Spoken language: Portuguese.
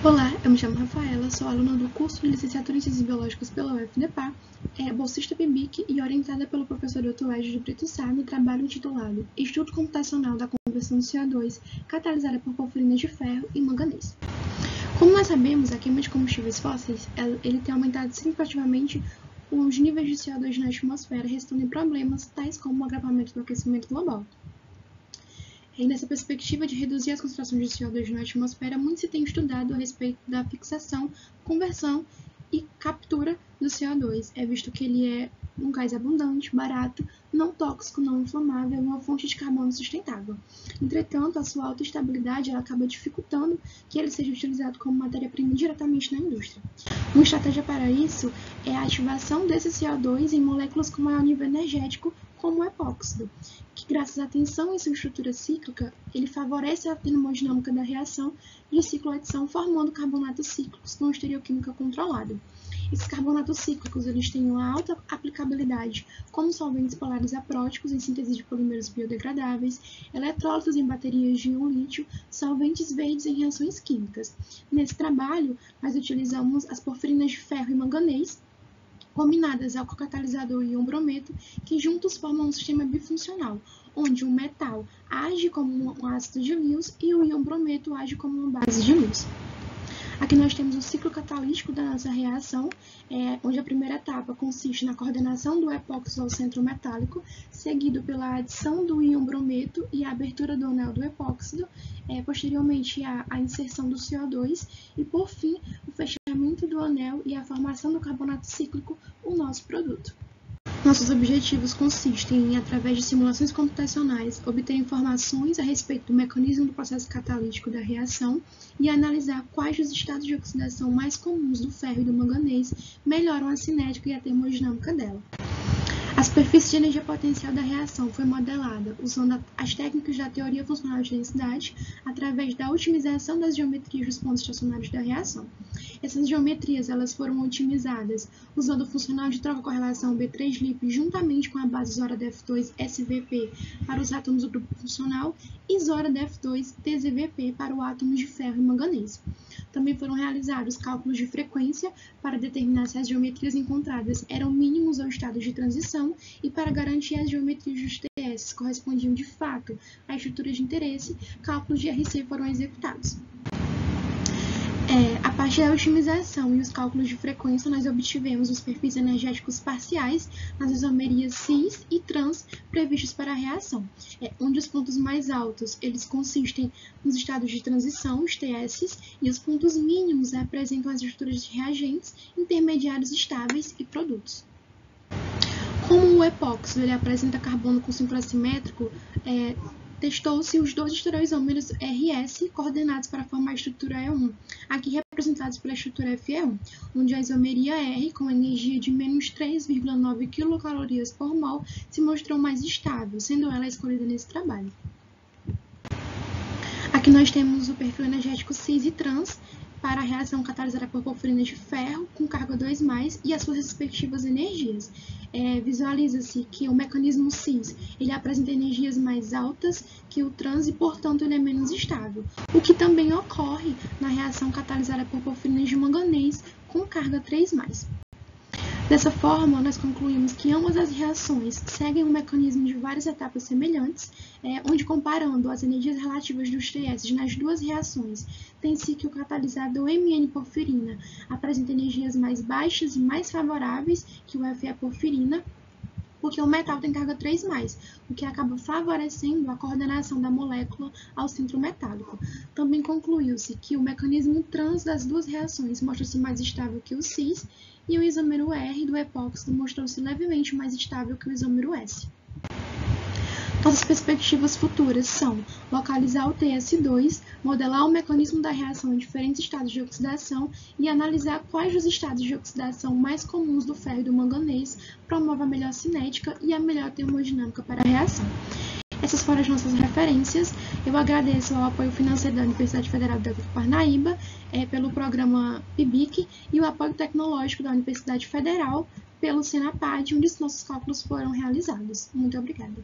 Olá, eu me chamo Rafaela, sou aluna do curso de Licenciatura em Ciências Biológicas pela UFDPA, bolsista PIBIC e orientada pelo professor Dr. Edson de Brito Sá no trabalho intitulado Estudo Computacional da Conversão do CO2 catalisada por porfirinas de ferro e manganês. Como nós sabemos, a queima de combustíveis fósseis ele tem aumentado significativamente os níveis de CO2 na atmosfera, resultando em problemas tais como o agravamento do aquecimento global. E nessa perspectiva de reduzir as concentrações de CO2 na atmosfera, muito se tem estudado a respeito da fixação, conversão e captura do CO2. É visto que ele é um gás abundante, barato, não tóxico, não inflamável e uma fonte de carbono sustentável. Entretanto, a sua alta estabilidade ela acaba dificultando que ele seja utilizado como matéria-prima diretamente na indústria. Uma estratégia para isso é a ativação desse CO2 em moléculas com maior nível energético, como o epóxido, que graças à tensão em sua estrutura cíclica, ele favorece a termodinâmica da reação de cicloadição, formando carbonatos cíclicos com estereoquímica controlada. Esses carbonatos cíclicos eles têm uma alta aplicabilidade como solventes polares apróticos em síntese de polímeros biodegradáveis, eletrólitos em baterias de íon lítio, solventes verdes em reações químicas. Nesse trabalho, nós utilizamos as porfirinas de ferro e manganês, combinadas ao cocatalisador íon brometo, que juntos formam um sistema bifuncional, onde o metal age como um ácido de Lewis e o íon brometo age como uma base de Lewis. Aqui nós temos o ciclo catalítico da nossa reação, onde a primeira etapa consiste na coordenação do epóxido ao centro metálico, seguido pela adição do íon brometo e a abertura do anel do epóxido, posteriormente a inserção do CO2 e, por fim, o fechamento do anel e a formação do carbonato cíclico, o nosso produto. Nossos objetivos consistem em, através de simulações computacionais, obter informações a respeito do mecanismo do processo catalítico da reação e analisar quais os estados de oxidação mais comuns do ferro e do manganês melhoram a cinética e a termodinâmica dela. A superfície de energia potencial da reação foi modelada usando as técnicas da teoria funcional de densidade através da otimização das geometrias dos pontos estacionários da reação. Essas geometrias elas foram otimizadas usando o funcional de troca-correlação B3-LIP juntamente com a base Zora-Def2-SVP para os átomos do grupo funcional e Zora-Def2-TZVP para os átomos de ferro e manganês. Também foram realizados cálculos de frequência para determinar se as geometrias encontradas eram mínimos ou estados de transição e para garantir as geometrias dos TS correspondiam de fato à estrutura de interesse, cálculos de RC foram executados. A partir da otimização e os cálculos de frequência, nós obtivemos os perfis energéticos parciais nas isomerias cis e trans previstos para a reação, onde os pontos mais altos eles consistem nos estados de transição, os TS, e os pontos mínimos representam as estruturas de reagentes, intermediários estáveis e produtos. Como o epóxido ele apresenta carbono com símbolo assimétrico, testou-se os dois estereoisômeros RS coordenados para formar a estrutura E1, aqui representados pela estrutura Fe1, onde a isomeria R, com energia de menos 3,9 kcal por mol, se mostrou mais estável, sendo ela escolhida nesse trabalho. Aqui nós temos o perfil energético cis e trans para a reação catalisada por porfirinas de ferro com carga 2+, e as suas respectivas energias. Visualiza-se que o mecanismo cis ele apresenta energias mais altas que o trans e, portanto, ele é menos estável, o que também ocorre na reação catalisada por porfirinas de manganês com carga 3+. Dessa forma, nós concluímos que ambas as reações seguem um mecanismo de várias etapas semelhantes, onde, comparando as energias relativas dos TS nas duas reações, tem-se que o catalisador MN-porfirina apresenta energias mais baixas e mais favoráveis que o Fe-porfirina, porque o metal tem carga 3+, o que acaba favorecendo a coordenação da molécula ao centro metálico. Também concluiu-se que o mecanismo trans das duas reações mostra-se mais estável que o cis, e o isômero R do epóxido mostrou-se levemente mais estável que o isômero S. Nossas perspectivas futuras são localizar o TS2, modelar o mecanismo da reação em diferentes estados de oxidação e analisar quais os estados de oxidação mais comuns do ferro e do manganês promovem a melhor cinética e a melhor termodinâmica para a reação. Essas foram as nossas referências. Eu agradeço ao apoio financeiro da Universidade Federal do Parnaíba, pelo programa PIBIC, e o apoio tecnológico da Universidade Federal pelo Senapad, onde os nossos cálculos foram realizados. Muito obrigada.